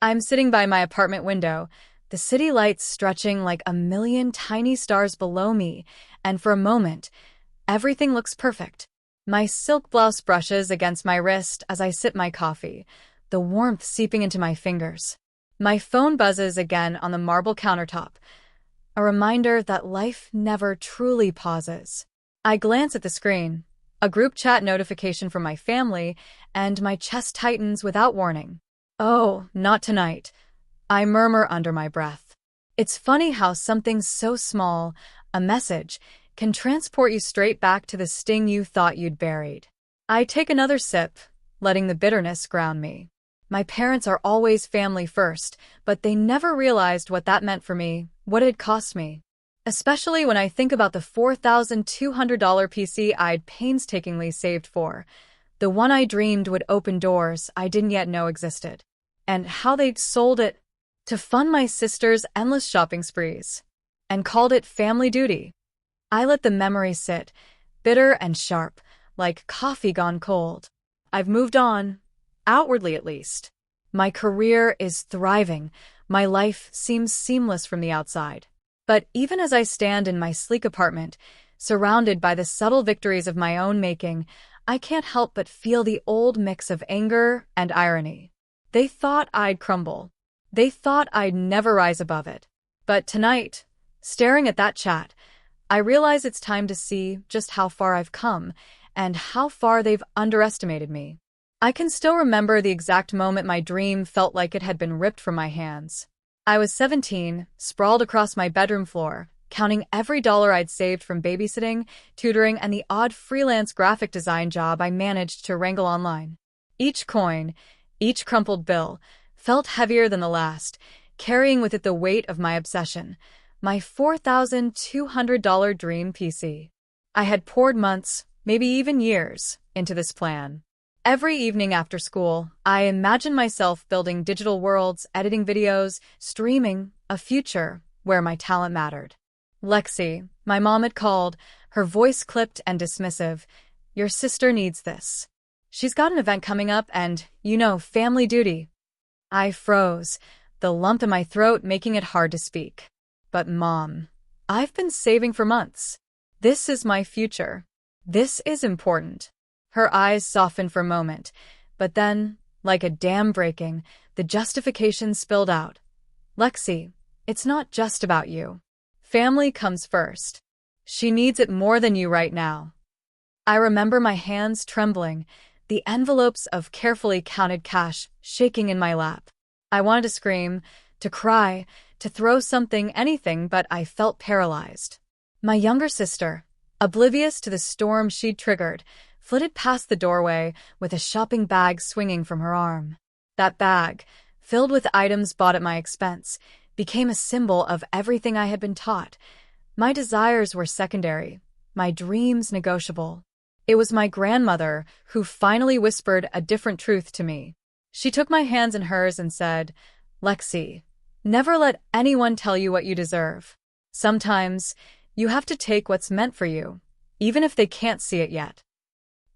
I'm sitting by my apartment window, the city lights stretching like a million tiny stars below me, and for a moment, everything looks perfect. My silk blouse brushes against my wrist as I sip my coffee, the warmth seeping into my fingers. My phone buzzes again on the marble countertop, a reminder that life never truly pauses. I glance at the screen, a group chat notification from my family, and my chest tightens without warning. Oh, not tonight, I murmur under my breath. It's funny how something so small, a message, can transport you straight back to the sting you thought you'd buried. I take another sip, letting the bitterness ground me. My parents are always family first, but they never realized what that meant for me, what it cost me. Especially when I think about the $4,200 PC I'd painstakingly saved for, the one I dreamed would open doors I didn't yet know existed, and how they'd sold it to fund my sister's endless shopping sprees, and called it family duty. I let the memory sit, bitter and sharp, like coffee gone cold. I've moved on, outwardly at least. My career is thriving, my life seems seamless from the outside. But even as I stand in my sleek apartment, surrounded by the subtle victories of my own making, I can't help but feel the old mix of anger and irony. They thought I'd crumble. They thought I'd never rise above it. But tonight, staring at that chat, I realize it's time to see just how far I've come and how far they've underestimated me. I can still remember the exact moment my dream felt like it had been ripped from my hands. I was 17, sprawled across my bedroom floor, counting every dollar I'd saved from babysitting, tutoring, and the odd freelance graphic design job I managed to wrangle online. Each coin, each crumpled bill, felt heavier than the last, carrying with it the weight of my obsession, my $4,200 dream PC. I had poured months, maybe even years, into this plan. Every evening after school, I imagined myself building digital worlds, editing videos, streaming, a future where my talent mattered. Lexi, my mom had called, her voice clipped and dismissive. Your sister needs this. She's got an event coming up and, family duty. I froze, the lump in my throat making it hard to speak. But Mom, I've been saving for months. This is my future. This is important. Her eyes softened for a moment, but then, like a dam breaking, the justification spilled out. Lexi, it's not just about you. Family comes first. She needs it more than you right now. I remember my hands trembling, the envelopes of carefully counted cash shaking in my lap. I wanted to scream, to cry, to throw something, anything, but I felt paralyzed. My younger sister, oblivious to the storm she'd triggered, flitted past the doorway with a shopping bag swinging from her arm. That bag, filled with items bought at my expense, became a symbol of everything I had been taught. My desires were secondary, my dreams negotiable. It was my grandmother who finally whispered a different truth to me. She took my hands in hers and said, Lexi, never let anyone tell you what you deserve. Sometimes, you have to take what's meant for you, even if they can't see it yet.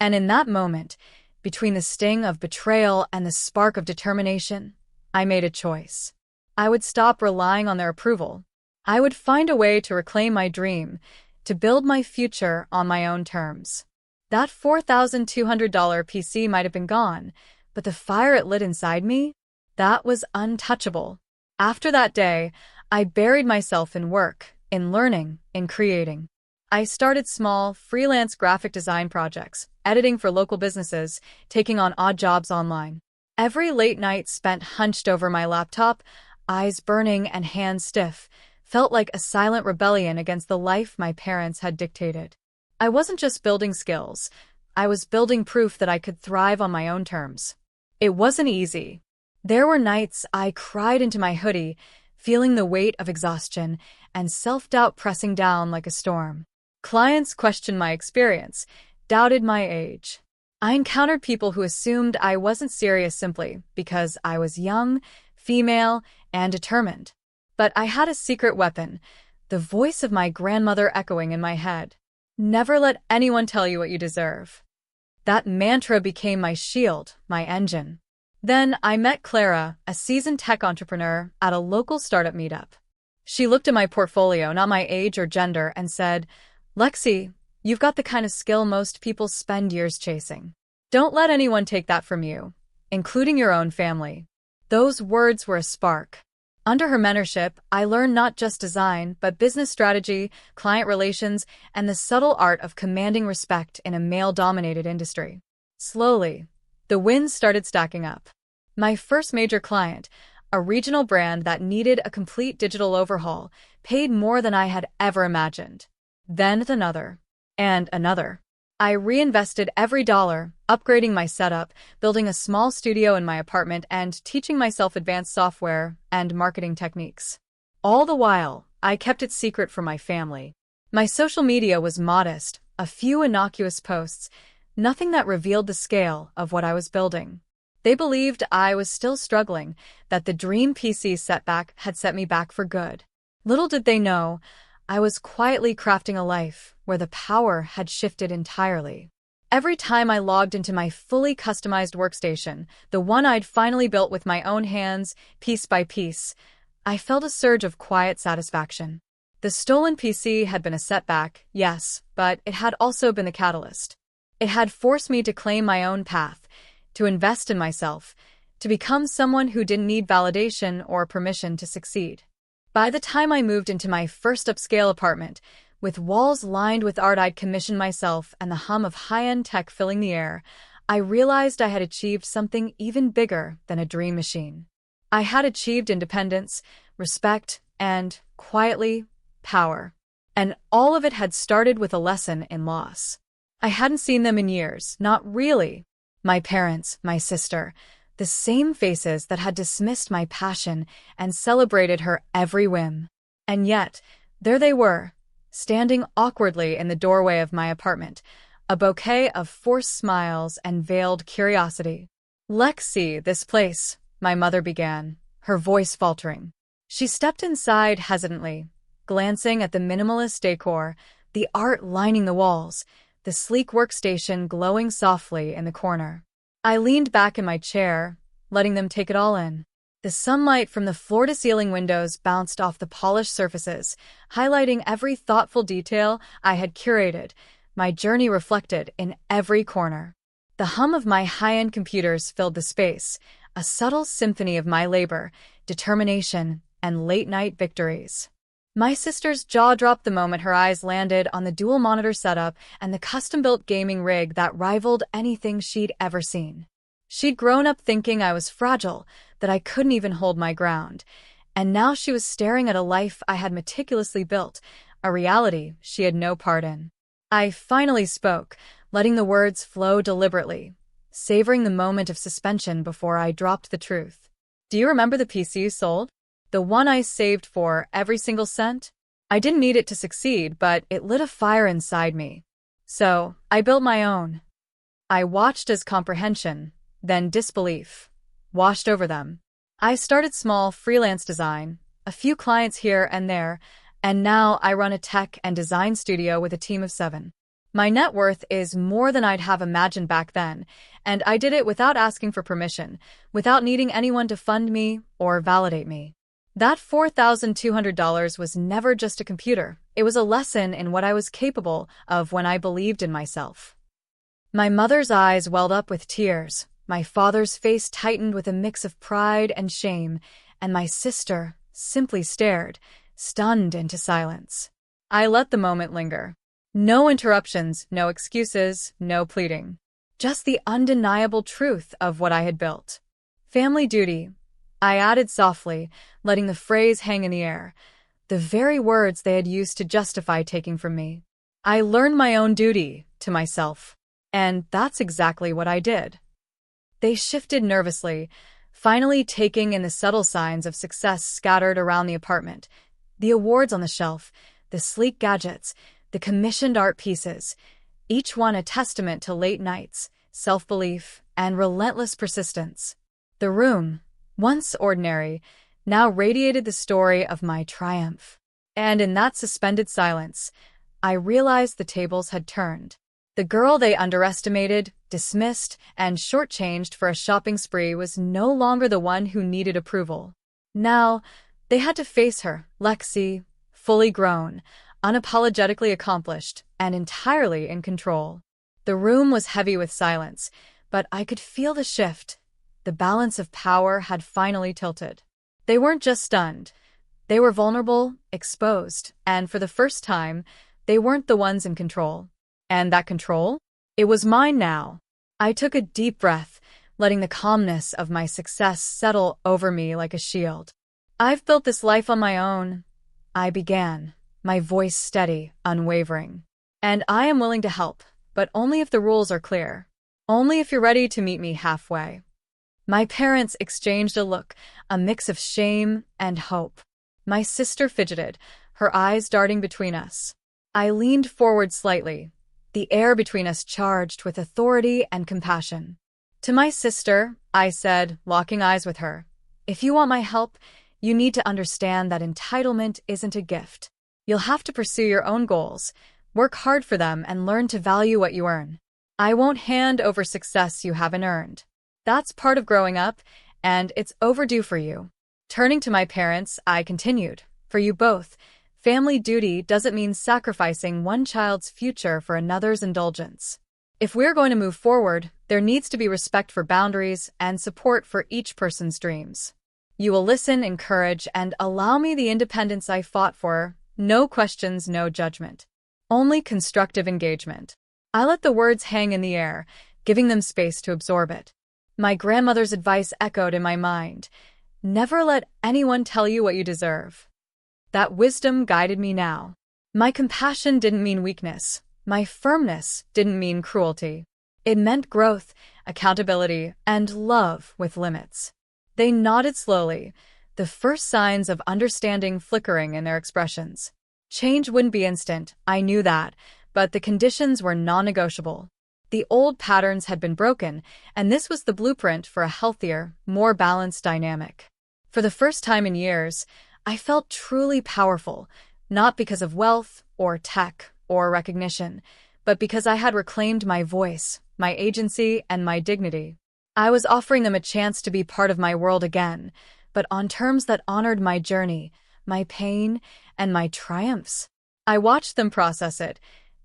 And in that moment, between the sting of betrayal and the spark of determination, I made a choice. I would stop relying on their approval. I would find a way to reclaim my dream, to build my future on my own terms. That $4,200 PC might have been gone, but the fire it lit inside me, that was untouchable. After that day, I buried myself in work, in learning, in creating. I started small, freelance graphic design projects, editing for local businesses, taking on odd jobs online. Every late night spent hunched over my laptop, eyes burning and hands stiff, felt like a silent rebellion against the life my parents had dictated. I wasn't just building skills, I was building proof that I could thrive on my own terms. It wasn't easy. There were nights I cried into my hoodie, feeling the weight of exhaustion and self-doubt pressing down like a storm. Clients questioned my experience, doubted my age. I encountered people who assumed I wasn't serious simply because I was young, female, and determined. But I had a secret weapon, the voice of my grandmother echoing in my head. Never let anyone tell you what you deserve. That mantra became my shield, my engine. Then I met Clara, a seasoned tech entrepreneur, at a local startup meetup. She looked at my portfolio, not my age or gender, and said, "Lexi, you've got the kind of skill most people spend years chasing. Don't let anyone take that from you, including your own family." Those words were a spark. Under her mentorship, I learned not just design, but business strategy, client relations, and the subtle art of commanding respect in a male-dominated industry. Slowly, the wins started stacking up. My first major client, a regional brand that needed a complete digital overhaul, paid more than I had ever imagined. Then another. And another. I reinvested every dollar, upgrading my setup, building a small studio in my apartment, and teaching myself advanced software and marketing techniques. All the while, I kept it secret from my family. My social media was modest, a few innocuous posts, nothing that revealed the scale of what I was building. They believed I was still struggling, that the dream PC setback had set me back for good. Little did they know, I was quietly crafting a life where the power had shifted entirely. Every time I logged into my fully customized workstation, the one I'd finally built with my own hands, piece by piece, I felt a surge of quiet satisfaction. The stolen PC had been a setback, yes, but it had also been the catalyst. It had forced me to claim my own path, to invest in myself, to become someone who didn't need validation or permission to succeed. By the time I moved into my first upscale apartment, with walls lined with art I'd commissioned myself and the hum of high-end tech filling the air, I realized I had achieved something even bigger than a dream machine. I had achieved independence, respect, and, quietly, power. And all of it had started with a lesson in loss. I hadn't seen them in years, not really. My parents, my sister, the same faces that had dismissed my passion and celebrated her every whim. And yet, there they were, standing awkwardly in the doorway of my apartment, a bouquet of forced smiles and veiled curiosity. "Lexi, this place," my mother began, her voice faltering. She stepped inside hesitantly, glancing at the minimalist decor, the art lining the walls, the sleek workstation glowing softly in the corner. I leaned back in my chair, letting them take it all in. The sunlight from the floor-to-ceiling windows bounced off the polished surfaces, highlighting every thoughtful detail I had curated, my journey reflected in every corner. The hum of my high-end computers filled the space, a subtle symphony of my labor, determination, and late-night victories. My sister's jaw dropped the moment her eyes landed on the dual-monitor setup and the custom-built gaming rig that rivaled anything she'd ever seen. She'd grown up thinking I was fragile, that I couldn't even hold my ground, and now she was staring at a life I had meticulously built, a reality she had no part in. I finally spoke, letting the words flow deliberately, savoring the moment of suspension before I dropped the truth. "Do you remember the PC you sold? The one I saved for every single cent? I didn't need it to succeed, but it lit a fire inside me. So, I built my own." I watched as comprehension, then disbelief, washed over them. I started small freelance design, a few clients here and there, and now I run a tech and design studio with a team of 7. My net worth is more than I'd have imagined back then, and I did it without asking for permission, without needing anyone to fund me or validate me. That $4,200 was never just a computer. It was a lesson in what I was capable of when I believed in myself. My mother's eyes welled up with tears, my father's face tightened with a mix of pride and shame, and my sister simply stared, stunned into silence. I let the moment linger. No interruptions, no excuses, no pleading. Just the undeniable truth of what I had built. "Family duty," I added softly, letting the phrase hang in the air, the very words they had used to justify taking from me. I learned my own duty to myself, and that's exactly what I did. They shifted nervously, finally taking in the subtle signs of success scattered around the apartment, the awards on the shelf, the sleek gadgets, the commissioned art pieces, each one a testament to late nights, self-belief, and relentless persistence. The room, once ordinary, now radiated the story of my triumph. And in that suspended silence, I realized the tables had turned. The girl they underestimated, dismissed, and shortchanged for a shopping spree was no longer the one who needed approval. Now, they had to face her, Lexi, fully grown, unapologetically accomplished, and entirely in control. The room was heavy with silence, but I could feel the shift. The balance of power had finally tilted. They weren't just stunned. They were vulnerable, exposed, and for the first time, they weren't the ones in control. And that control? It was mine now. I took a deep breath, letting the calmness of my success settle over me like a shield. I've built this life on my own, I began, my voice steady, unwavering. And I am willing to help, but only if the rules are clear. Only if you're ready to meet me halfway. My parents exchanged a look, a mix of shame and hope. My sister fidgeted, her eyes darting between us. I leaned forward slightly, the air between us charged with authority and compassion. To my sister, I said, locking eyes with her, if you want my help, you need to understand that entitlement isn't a gift. You'll have to pursue your own goals, work hard for them, and learn to value what you earn. I won't hand over success you haven't earned. That's part of growing up, and it's overdue for you. Turning to my parents, I continued, for you both, family duty doesn't mean sacrificing one child's future for another's indulgence. If we're going to move forward, there needs to be respect for boundaries and support for each person's dreams. You will listen, encourage, and allow me the independence I fought for. No questions, no judgment. Only constructive engagement. I let the words hang in the air, giving them space to absorb it. My grandmother's advice echoed in my mind. Never let anyone tell you what you deserve. That wisdom guided me now. My compassion didn't mean weakness. My firmness didn't mean cruelty. It meant growth, accountability, and love with limits. They nodded slowly, the first signs of understanding flickering in their expressions. Change wouldn't be instant, I knew that, but the conditions were non-negotiable. The old patterns had been broken, and this was the blueprint for a healthier, more balanced dynamic. For the first time in years, I felt truly powerful, not because of wealth or tech or recognition, but because I had reclaimed my voice, my agency, and my dignity. I was offering them a chance to be part of my world again, but on terms that honored my journey, my pain, and my triumphs. I watched them process it,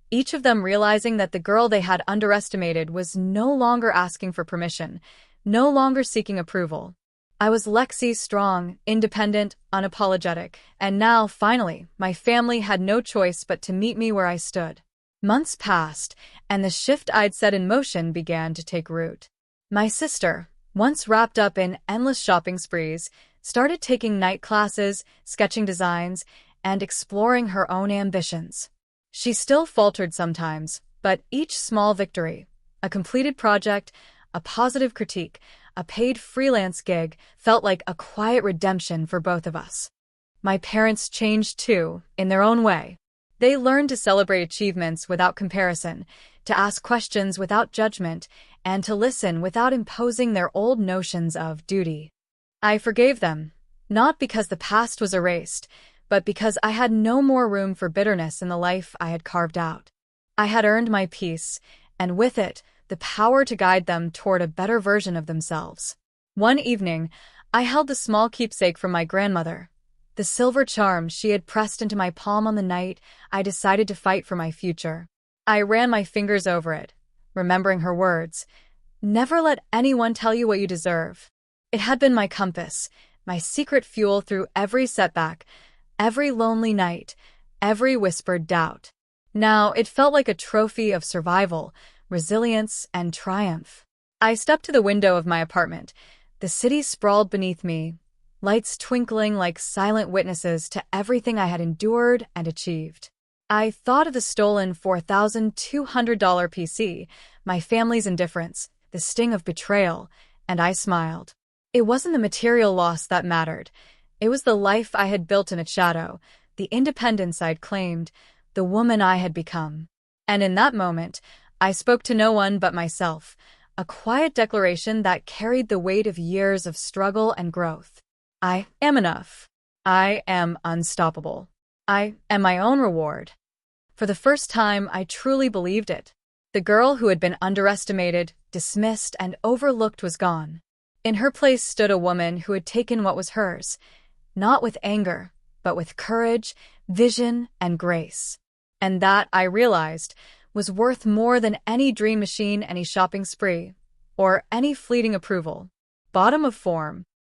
each of them realizing that the girl they had underestimated was no longer asking for permission, no longer seeking approval. I was Lexi, strong, independent, unapologetic, and now, finally, my family had no choice but to meet me where I stood. Months passed, and the shift I'd set in motion began to take root. My sister, once wrapped up in endless shopping sprees, started taking night classes, sketching designs, and exploring her own ambitions. She still faltered sometimes, but each small victory, a completed project, a positive critique, a paid freelance gig, felt like a quiet redemption for both of us. My parents changed too, in their own way. They learned to celebrate achievements without comparison, to ask questions without judgment, and to listen without imposing their old notions of duty. I forgave them, not because the past was erased, but because I had no more room for bitterness in the life I had carved out. I had earned my peace, and with it, the power to guide them toward a better version of themselves. One evening, I held the small keepsake from my grandmother, the silver charm she had pressed into my palm on the night I decided to fight for my future. I ran my fingers over it, remembering her words, "Never let anyone tell you what you deserve." It had been my compass, my secret fuel through every setback, every lonely night, every whispered doubt. Now it felt like a trophy of survival, resilience, and triumph. I stepped to the window of my apartment. The city sprawled beneath me, lights twinkling like silent witnesses to everything I had endured and achieved. I thought of the stolen $4,200 PC, my family's indifference, the sting of betrayal, and I smiled. It wasn't the material loss that mattered. It was the life I had built in its shadow, the independence I'd claimed, the woman I had become. And in that moment, I spoke to no one but myself, a quiet declaration that carried the weight of years of struggle and growth. I am enough. I am unstoppable. I am my own reward. For the first time, I truly believed it. The girl who had been underestimated, dismissed, and overlooked was gone. In her place stood a woman who had taken what was hers, not with anger, but with courage, vision, and grace. And that, I realized, was worth more than any dream machine, any shopping spree, or any fleeting approval. Bottom of form,